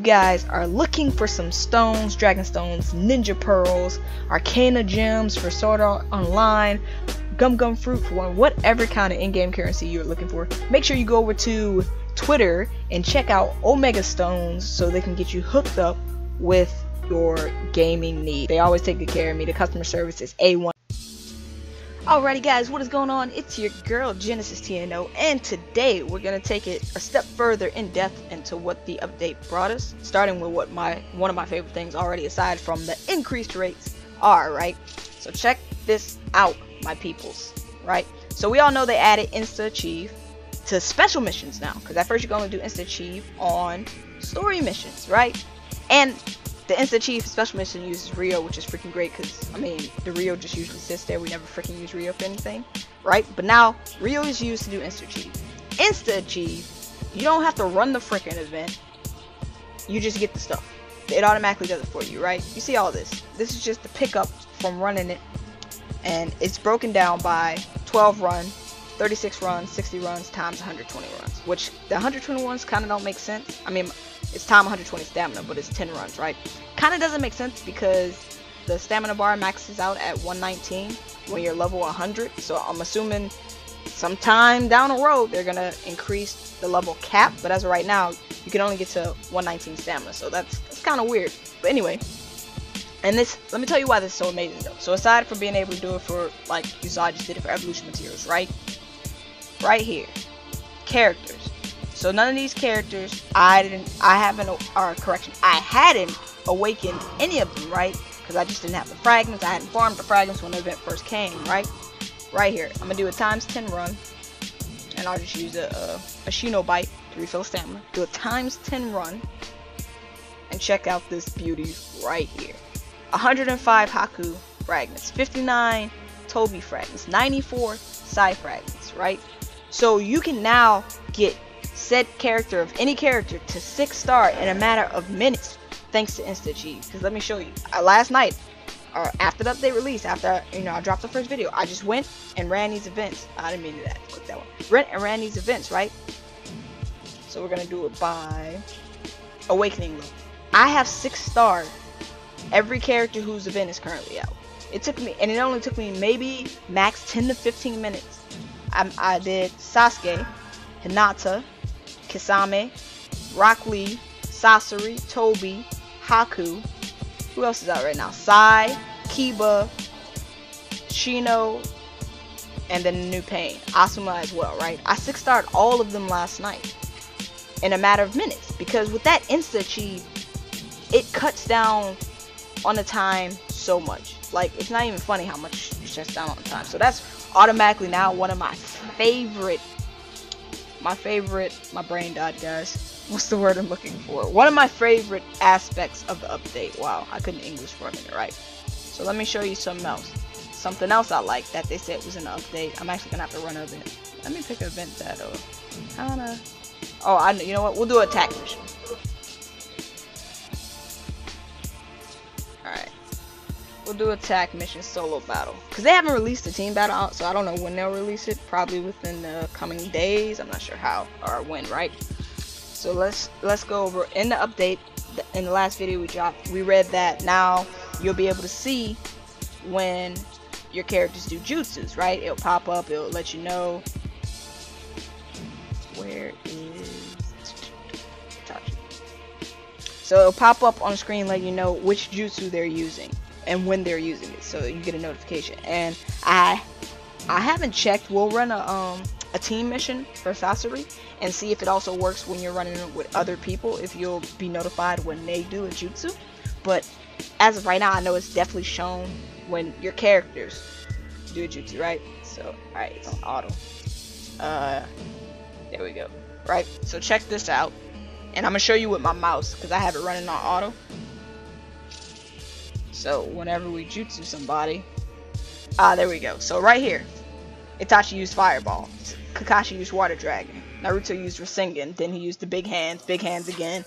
guys are looking for some stones, dragon stones, ninja pearls, arcana gems for Sword Art Online, gum fruit for whatever kind of in-game currency you're looking for, make sure you go over to Twitter and check out Omega Stones so they can get you hooked up with your gaming need. They always take good care of me. The customer service is A1. Alrighty guys, what is going on? It's your girl Genesis TNO, and today we're gonna take it a step further in depth into what the update brought us, starting with what one of my favorite things already, aside from the increased rates, are, right? So check this out, my peoples, right? So we all know they added Insta Achieve to special missions now, because at first you can only do Insta Achieve on story missions, right? And the Insta Achieve special mission uses Rio, which is freaking great, because I mean the Rio just usually sits there. We never freaking use Rio for anything, right? But now Rio is used to do Insta Achieve. Insta Achieve, you don't have to run the freaking event, you just get the stuff. It automatically does it for you, right? You see all this. This is just the pickup from running it, and it's broken down by 12 run, 36 runs, 60 runs times 120 runs, which the 120 runs kind of don't make sense. I mean, it's time 120 stamina, but it's 10 runs, right? Kind of doesn't make sense because the stamina bar maxes out at 119 when you're level 100. So I'm assuming sometime down the road they're gonna increase the level cap, but as of right now you can only get to 119 stamina, so that's kind of weird. But anyway, and this, let me tell you why this is so amazing though. So aside from being able to do it for, like you saw, I just did it for evolution materials, right? Right here, characters. So none of these characters, I hadn't awakened any of them, right? Because I just didn't have the fragments. I hadn't farmed the fragments when the event first came, right? Right here, I'm gonna do a times 10 run, and I'll just use a Shino Bite to refill stamina. Do a times 10 run, and check out this beauty right here. 105 Haku fragments, 59 Toby fragments, 94 Sai fragments, right? So you can now get said character of any character to 6-star in a matter of minutes thanks to Insta Achieve. Because let me show you, last night, or after the update release, after I dropped the first video, I just went and ran these events. I didn't mean to click that one. Ran these events, right? So we're gonna do it by awakening level. I have 6-star every character whose event is currently out. It took me, and it only took me maybe max 10 to 15 minutes. I did Sasuke, Hinata, Kisame, Rock Lee, Sasori, Toby, Haku. Who else is out right now? Sai, Kiba, Shino, and then New Pain. Asuma as well, right? I 6-starred all of them last night in a matter of minutes, because with that Insta Achieve, it cuts down on the time so much. Like, it's not even funny how much it shuts down on the time. So that's automatically now one of my favorite, my brain died, guys. What's the word I'm looking for? One of my favorite aspects of the update. Wow, I couldn't English for a minute, right? So let me show you something else. Something else I like that they said was in the update. I'm actually gonna have to run an event. Let me pick an event that kinda. Oh, you know what? We'll do an attack mission. Alright. We'll do attack mission solo battle, because they haven't released the team battle out, so I don't know when they'll release it. Probably within the coming days. I'm not sure how or when, right? So let's go over in the update. In the last video we dropped, we read that now you'll be able to see when your characters do jutsus, right? It'll pop up, it'll let you know. Where is Itachi? So it'll pop up on the screen, let you know which jutsu they're using and when they're using it, so you get a notification. And I haven't checked. We'll run a team mission for Sasori and see if it also works when you're running it with other people, if you'll be notified when they do a jutsu. But as of right now, I know it's definitely shown when your characters do a jutsu, right? So alright, it's on auto. There we go. Right, so check this out, and I'm gonna show you with my mouse because I have it running on auto. So whenever we jutsu somebody, there we go. So right here, Itachi used Fireball, Kakashi used Water Dragon, Naruto used Rasengan, then he used the big hands again,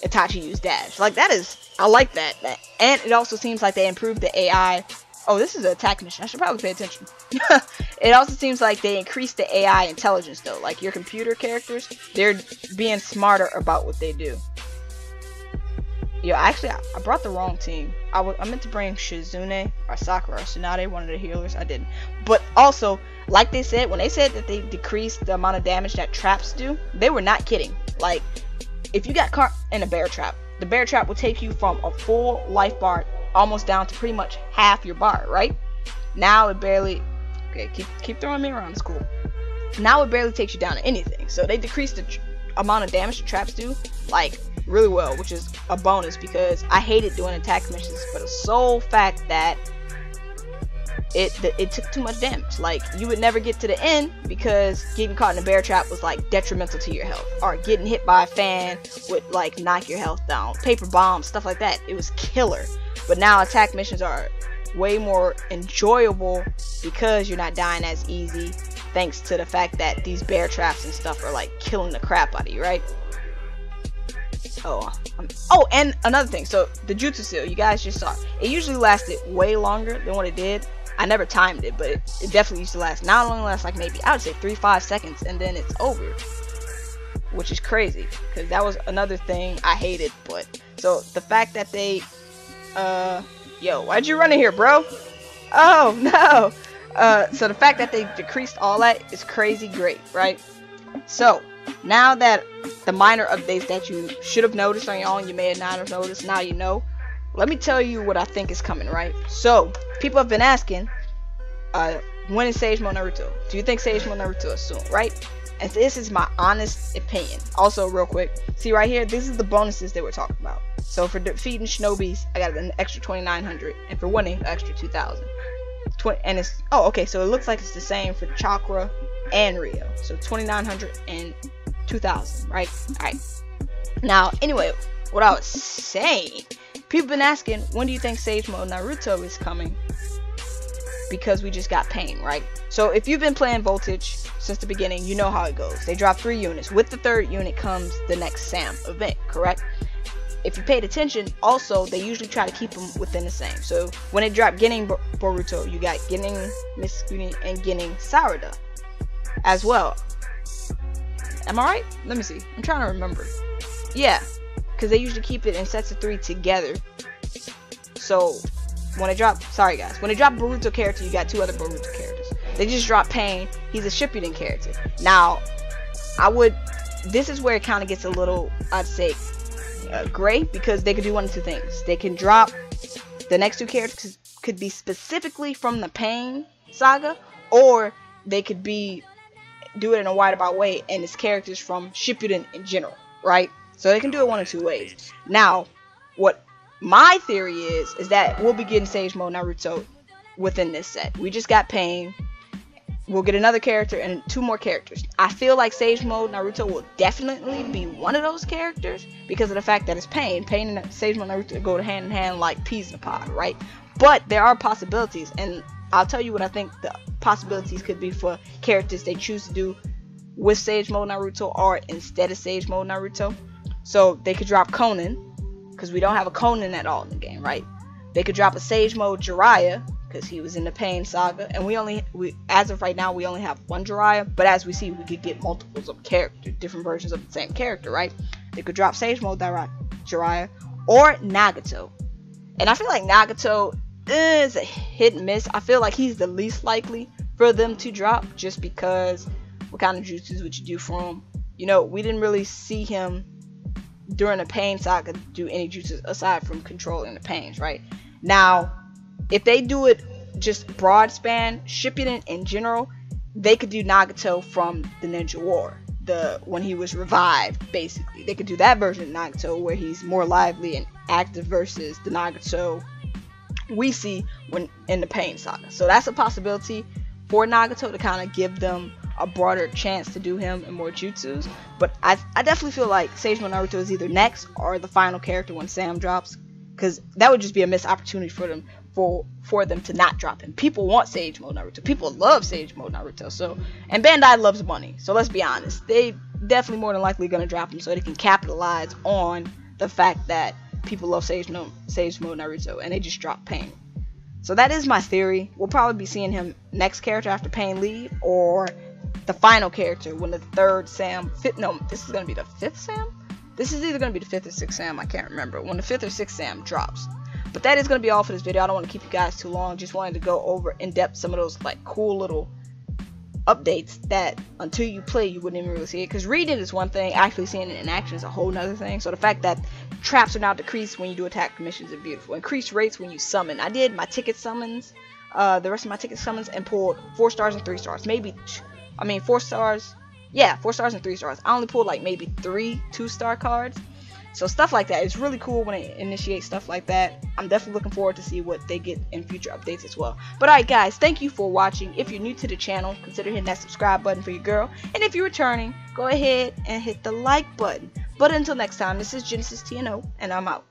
Itachi used Dash. Like, that is, I like that. And it also seems like they improved the AI. Oh, this is an attack mission. I should probably pay attention. It also seems like they increased the AI intelligence though. Like your computer characters, they're being smarter about what they do. Yo, actually, I brought the wrong team. I meant to bring Shizune or Sakura or Tsunade, one of the healers. I didn't. But also, like they said, when they said that they decreased the amount of damage that traps do, they were not kidding. Like, if you got caught in a bear trap, the bear trap will take you from a full life bar almost down to pretty much half your bar, right? Now it barely... Okay, keep throwing me around. It's cool. Now it barely takes you down to anything. So they decreased the amount of damage the traps do, like, really well, which is a bonus because I hated doing attack missions for the sole fact that it took too much damage. Like, you would never get to the end because getting caught in a bear trap was like detrimental to your health, or getting hit by a fan would like knock your health down, paper bombs, stuff like that. It was killer. But now attack missions are way more enjoyable because you're not dying as easy, thanks to the fact that these bear traps and stuff are like killing the crap out of you, right? Oh, and another thing, so the jutsu seal, you guys just saw, it usually lasted way longer than what it did. I never timed it, but it definitely used to last, not only last like maybe, I would say 3-5 seconds, and then it's over, which is crazy, because that was another thing I hated. But, so, the fact that they, yo, why'd you run in here, bro? Oh, no! So the fact that they decreased all that is crazy great, right? So, now that the minor updates that you should have noticed on your own, you may not have noticed, now you know. Let me tell you what I think is coming, right? So, people have been asking, when is Sage Mode Naruto? Do you think Sage Mode Naruto is soon, right? And this is my honest opinion. Also, real quick, see right here, this is the bonuses that we're talking about. So, for defeating Shinobis, I got an extra 2,900, and for winning, an extra 2,000. And it's, oh, okay, so it looks like it's the same for Chakra and Rio. So 2,900 and 2,000, right? Alright. Now, anyway, what I was saying, people been asking, when do you think Sage Mode Naruto is coming? Because we just got Pain, right? So if you've been playing Voltage since the beginning, you know how it goes. They drop 3 units. With the 3rd unit comes the next SAM event, correct? If you paid attention, also, they usually try to keep them within the same. So, when it dropped Genin Boruto, you got Genin Mitsukuni and Genin Sarada as well. Am I right? Let me see. I'm trying to remember. Yeah, because they usually keep it in sets of 3 together. So, when it dropped, sorry guys, when it dropped Boruto character, you got 2 other Boruto characters. They just dropped Pain. He's a Shippuden character. Now, this is where it kind of gets a little, I'd say, gray, because they could do one of 2 things. They can drop the next 2 characters, could be specifically from the Pain saga, or they could do it in a wide about way and it's characters from Shippuden in general, right? So they can do it one of 2 ways. Now, what my theory is that we'll be getting Sage Mode Naruto within this set. We just got Pain. We'll get another character and 2 more characters. I feel like Sage Mode Naruto will definitely be one of those characters because of the fact that it's Pain. Pain and Sage Mode Naruto go hand in hand like peas in a pod, right? But there are possibilities, and I'll tell you what I think the possibilities could be for characters they choose to do with Sage Mode Naruto or instead of Sage Mode Naruto. So they could drop Conan, because we don't have a Conan at all in the game, right? They could drop a Sage Mode Jiraiya, because he was in the Pain saga, and we as of right now we only have 1 Jiraiya, but as we see, we could get multiples of character, different versions of the same character, right? They could drop Sage Mode Jiraiya or Nagato, and I feel like Nagato is a hit and miss. I feel like he's the least likely for them to drop, just because what kind of jutsus would you do for him? You know, we didn't really see him during the Pain saga do any jutsus aside from controlling the pains, right? Now, if they do it just broad span, Shippuden in general, they could do Nagato from the Ninja War, when he was revived, basically. They could do that version of Nagato where he's more lively and active versus the Nagato we see when in the Pain saga. So that's a possibility for Nagato to kind of give them a broader chance to do him and more jutsus. But I definitely feel like Sage Mode Naruto is either next or the final character when Sam drops, because that would just be a missed opportunity for them for them to not drop him. People want Sage Mode Naruto. People love Sage Mode Naruto. So, and Bandai loves money. So let's be honest, they definitely more than likely gonna drop him so they can capitalize on the fact that people love Sage Mode Naruto and they just drop Pain. So that is my theory. We'll probably be seeing him next character after Pain leave, or the final character when the 3rd Sam this is gonna be the 5th Sam? This is either going to be the 5th or 6th Sam, I can't remember, when the 5th or 6th Sam drops. But that is going to be all for this video. I don't want to keep you guys too long. Just wanted to go over in depth some of those like cool little updates that until you play you wouldn't even really see it. Because reading is one thing, actually seeing it in action is a whole nother thing. So the fact that traps are now decreased when you do attack missions is beautiful. Increased rates when you summon. I did my ticket summons, the rest of my ticket summons, and pulled 4 stars and 3 stars. Maybe, 4 stars. Yeah, 4 stars and 3 stars. I only pulled like maybe 3 2-star cards. So stuff like that. It's really cool when they initiate stuff like that. I'm definitely looking forward to see what they get in future updates as well. But alright guys, thank you for watching. If you're new to the channel, consider hitting that subscribe button for your girl. And if you're returning, go ahead and hit the like button. But until next time, this is Genesis TNO, and I'm out.